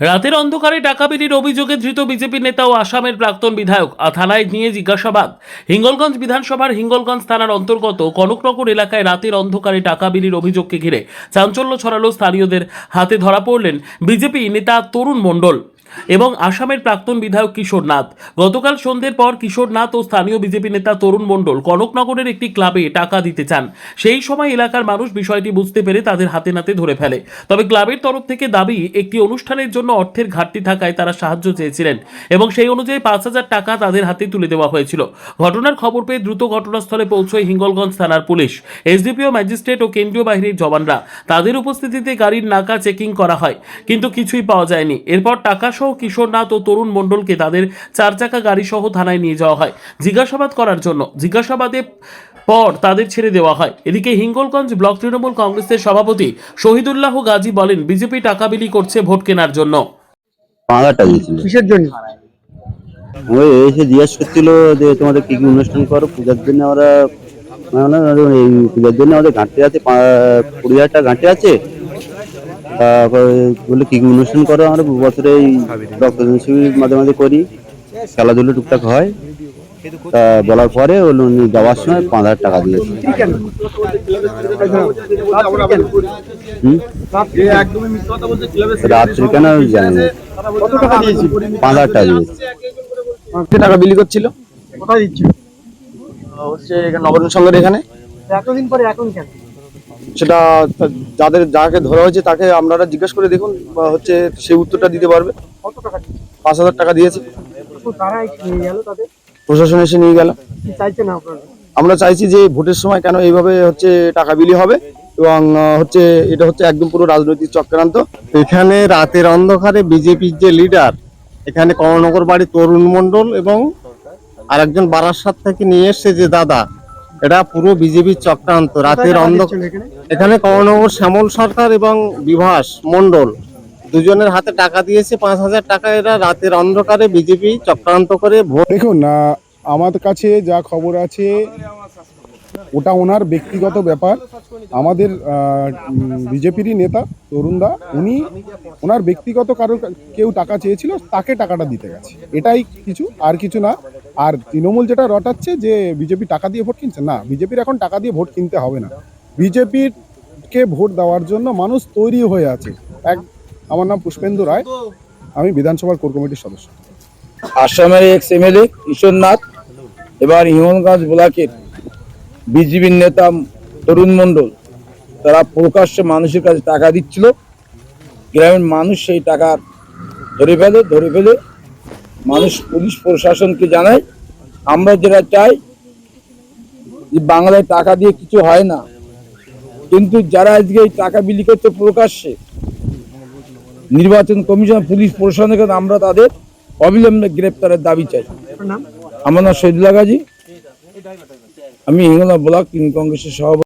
রাতের অন্ধকারে টাকা বিলির অভিযোগে ধৃত বিজেপি নেতা ও আসামের প্রাক্তন বিধায়ক থানায় নিয়ে জিজ্ঞাসাবাদ। হিঙ্গলগঞ্জ বিধানসভার হিঙ্গলগঞ্জ থানার অন্তর্গত কনকনগর এলাকায় রাতের অন্ধকারে টাকা বিলির অভিযোগকে ঘিরে চাঞ্চল্য ছড়ালো। স্থানীয়দের হাতে ধরা পড়লেন বিজেপি নেতা তরুণ মণ্ডল এবং আসামের প্রাক্তন বিধায়ক কিশোর নাথ। গতকাল সন্ধ্যের পর কিশোর নাথ ও স্থানীয় বিজেপি নেতা তরুণ মণ্ডল কনকনগরের একটি ক্লাবে টাকা দিতে চান। সেই সময় এলাকার মানুষ বিষয়টি বুঝতে পেরে তাদের হাতে নাতে ধরে ফেলে। তবে ক্লাবের তরফ থেকে দাবি একটি অনুষ্ঠানের জন্য অর্থের ঘাটতি থাকায় তারা সাহায্য চেয়েছিলেন এবং সেই অনুযায়ী ৫,০০০ টাকা তাদের হাতে তুলে দেওয়া হয়েছিল। ঘটনার খবর পেয়ে দ্রুত ঘটনাস্থলে পৌঁছয় হিঙ্গলগঞ্জ থানার পুলিশ, এসডিপিও, ম্যাজিস্ট্রেট ও কেন্দ্রীয় বাহিনীর জওয়ানরা। তাদের উপস্থিতিতে গাড়ির নাকা চেকিং করা হয়, কিন্তু কিছুই পাওয়া যায়নি। এরপর টাকা সহ কিশোর নাথ ও তরুণ মণ্ডলকে তাদের ৪ চাকা গাড়ি সহ থানায় নিয়ে যাওয়া হয় জিজ্ঞাসাবাদ করার জন্য। জিজ্ঞাসাবাদে পর তাদের ছেড়ে দেওয়া হয়। এদিকে হিঙ্গলগঞ্জ ব্লক তৃণমূল কংগ্রেসের সভাপতি শহীদুল্লাহ গাজী বলেন, বিজেপি টাকা বিলি করছে ভোট কেনার জন্য। কিসের জন্য? ওই এসে জিজ্ঞেস করছিল যে তোমাদের কি কি অনুষ্ঠান করো পূজার জন্য। আমরা এই পূজার জন্য আমাদের ঘাটতি আছে, 20,000 টাকা ঘাটতি আছে। তারপরে বলে কি কি অনুষ্ঠান করো। আমরা বছরে এই রক্তদান শিবির মাঝে মাঝে করি, খেলাধুলো টুকটাক হয়। তা বলার পরে যাওয়ার সময় 5,000 টাকা দিয়েছে। রাত্রি কেন জানি না, 5,000 টাকা দিয়েছে। টাকা বিলি করছিল, কোথায় দিচ্ছিল? হচ্ছে এখানে নবরণ সংঘের এখানে। এতদিন পরে এখন কেন? সেটা যাকে ধরা হয়েছে তাকে আপনারা জিজ্ঞেস করে দেখুন, হচ্ছে সেই উত্তরটা দিতে পারবে। কত টাকা? 5,000 টাকা দিয়েছে। প্রশাসন এসে নিয়ে গেল। আমরা চাইছি যে ভোটের সময় কেন এইভাবে হচ্ছে টাকা বিলি হবে, এবং হচ্ছে এটা হচ্ছে একদম পুরো রাজনৈতিক চক্রান্ত। এখানে রাতের অন্ধকারে বিজেপির যে লিডার, এখানে কমলনগর বাড়ি তরুণ মণ্ডল এবং আরেকজন বারাসাত থেকে নিয়ে এসছে যে দাদা, এটা পুরো বিজেপির চক্রান্ত। রাতের অন্ধকার এখানে কমলনগর শ্যামল সরকার এবং বিভাস মণ্ডল দুজনের হাতে টাকা দিয়েছে 5,000 টাকা। এরা রাতের অন্ধকারে বিজেপি চক্রান্ত করে ভোট। দেখুন, আমাদের কাছে যা খবর আছে ওটা ওনার ব্যক্তিগত ব্যাপার। আমাদের বিজেপিরই নেতা তরুণদা, উনি ওনার ব্যক্তিগত কেউ টাকা চেয়েছিল, তাকে টাকাটা দিতে গেছে, এটাই কিছু, আর কিছু না। আর তৃণমূল যেটা রটাচ্ছে যে বিজেপি টাকা দিয়ে ভোট কিনছে, না, বিজেপির এখন টাকা দিয়ে ভোট কিনতে হবে না। বিজেপিকে ভোট দেওয়ার জন্য মানুষ তৈরি হয়ে আছে। আমার নাম পুষ্পেন্দু রায়, আমি বিধানসভার কোর কমিটির সদস্য। আসামের এক্স এমএলএ কিশোর নাথ এবার হিঙ্গলগঞ্জ ব্লকের বিজেপির নেতা তরুণ মণ্ডল, তারা প্রকাশ্যে মানুষের কাছে টাকা দিচ্ছিল। গ্রামের মানুষ সেই টাকা ধরে ফেলে মানুষ পুলিশ প্রশাসনকে জানায়। আমরা যেটা চাই যে বাংলায় টাকা দিয়ে কিছু হয় না, কিন্তু যারা আজকে এই টাকা বিলি করতে প্রকাশ্যে, নির্বাচন কমিশন, পুলিশ প্রশাসনের কাছে আমরা তাদের অবিলম্বে গ্রেপ্তারের দাবি চাই। আমার নাম শহীদুল্লাহ গাজী, আমি হিঙ্গলগঞ্জ ব্লক তৃণমূল কংগ্রেসের সভাপতি।